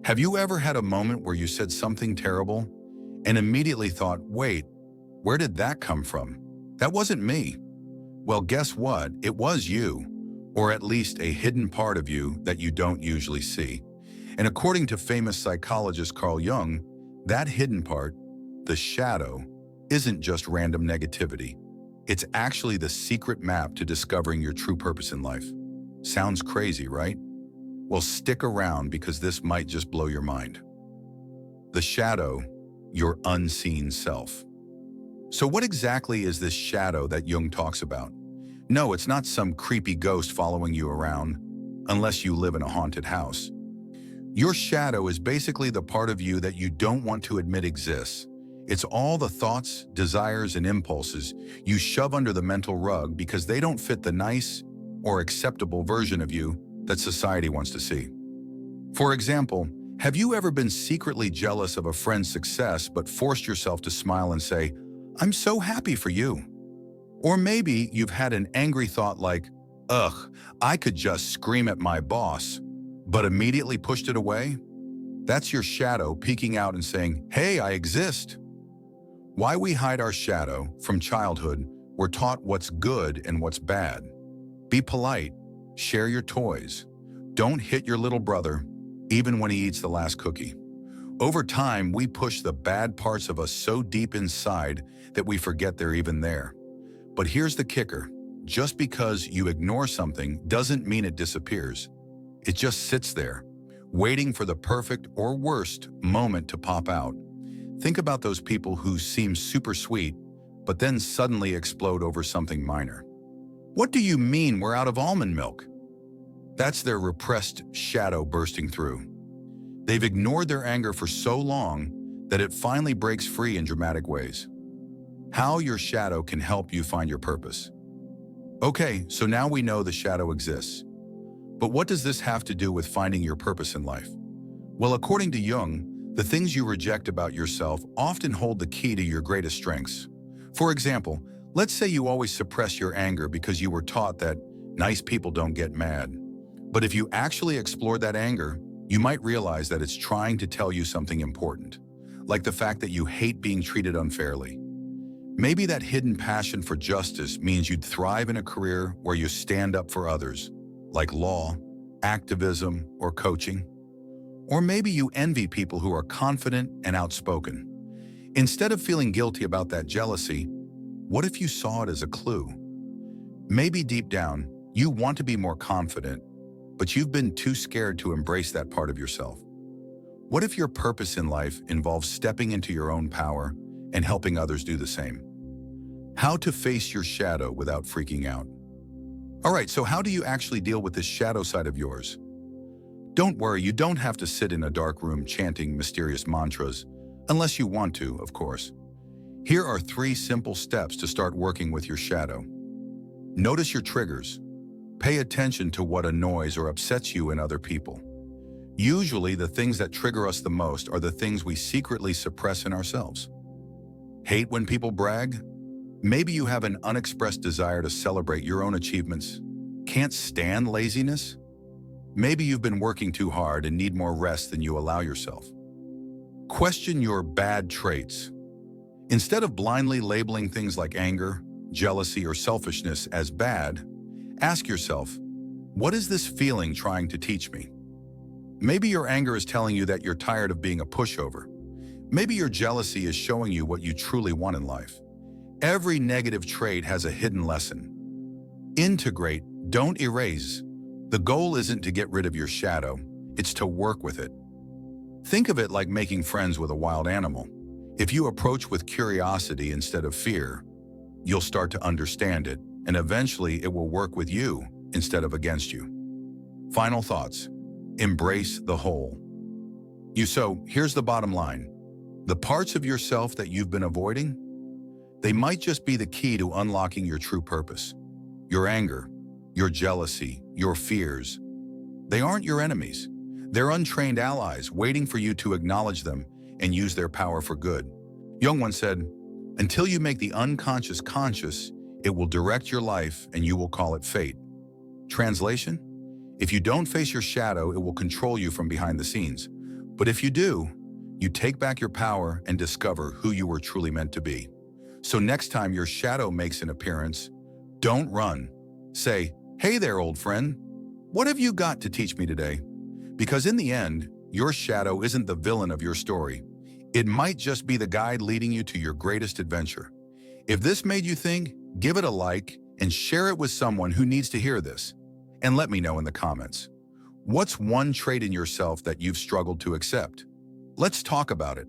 Have you ever had a moment where you said something terrible and immediately thought, wait, where did that come from? That wasn't me. Well, guess what? It was you, or at least a hidden part of you that you don't usually see. And according to famous psychologist Carl Jung, that hidden part, the shadow, isn't just random negativity. It's actually the secret map to discovering your true purpose in life. Sounds crazy, right? Well, stick around because this might just blow your mind. The shadow, your unseen self. So what exactly is this shadow that Jung talks about? No, it's not some creepy ghost following you around, unless you live in a haunted house. Your shadow is basically the part of you that you don't want to admit exists. It's all the thoughts, desires, and impulses you shove under the mental rug because they don't fit the nice or acceptable version of you that society wants to see. For example, have you ever been secretly jealous of a friend's success but forced yourself to smile and say, "I'm so happy for you"? Or maybe you've had an angry thought like, "Ugh, I could just scream at my boss," but immediately pushed it away? That's your shadow peeking out and saying, "Hey, I exist." Why we hide our shadow? From childhood, we're taught what's good and what's bad. Be polite. Share your toys. Don't hit your little brother, even when he eats the last cookie. Over time, we push the bad parts of us so deep inside that we forget they're even there. But here's the kicker. Just because you ignore something doesn't mean it disappears. It just sits there, waiting for the perfect or worst moment to pop out. Think about those people who seem super sweet, but then suddenly explode over something minor. What do you mean we're out of almond milk? That's their repressed shadow bursting through. They've ignored their anger for so long that it finally breaks free in dramatic ways. How your shadow can help you find your purpose. Okay, so now we know the shadow exists. But what does this have to do with finding your purpose in life? Well, according to Jung, the things you reject about yourself often hold the key to your greatest strengths. For example, let's say you always suppress your anger because you were taught that nice people don't get mad. But if you actually explore that anger, you might realize that it's trying to tell you something important, like the fact that you hate being treated unfairly. Maybe that hidden passion for justice means you'd thrive in a career where you stand up for others, like law, activism, or coaching. Or maybe you envy people who are confident and outspoken. Instead of feeling guilty about that jealousy, what if you saw it as a clue? Maybe deep down, you want to be more confident, but you've been too scared to embrace that part of yourself. What if your purpose in life involves stepping into your own power and helping others do the same? How to face your shadow without freaking out. All right, so how do you actually deal with this shadow side of yours? Don't worry, you don't have to sit in a dark room chanting mysterious mantras, unless you want to, of course. Here are 3 simple steps to start working with your shadow. Notice your triggers. Pay attention to what annoys or upsets you in other people. Usually, the things that trigger us the most are the things we secretly suppress in ourselves. Hate when people brag? Maybe you have an unexpressed desire to celebrate your own achievements. Can't stand laziness? Maybe you've been working too hard and need more rest than you allow yourself. Question your bad traits. Instead of blindly labeling things like anger, jealousy, or selfishness as bad, ask yourself, what is this feeling trying to teach me? Maybe your anger is telling you that you're tired of being a pushover. Maybe your jealousy is showing you what you truly want in life. Every negative trait has a hidden lesson. Integrate, don't erase. The goal isn't to get rid of your shadow, it's to work with it. Think of it like making friends with a wild animal. If you approach with curiosity instead of fear, you'll start to understand it, and eventually it will work with you instead of against you. Final thoughts. Embrace the whole. So here's the bottom line. The parts of yourself that you've been avoiding, they might just be the key to unlocking your true purpose. Your anger, your jealousy, your fears, they aren't your enemies. They're untrained allies waiting for you to acknowledge them and use their power for good. Jung once said, "Until you make the unconscious conscious, it will direct your life and you will call it fate." Translation? If you don't face your shadow, it will control you from behind the scenes. But if you do, you take back your power and discover who you were truly meant to be. So next time your shadow makes an appearance, don't run. Say, "Hey there, old friend. What have you got to teach me today?" Because in the end, your shadow isn't the villain of your story. It might just be the guide leading you to your greatest adventure. If this made you think, give it a like and share it with someone who needs to hear this. And let me know in the comments. What's one trait in yourself that you've struggled to accept? Let's talk about it.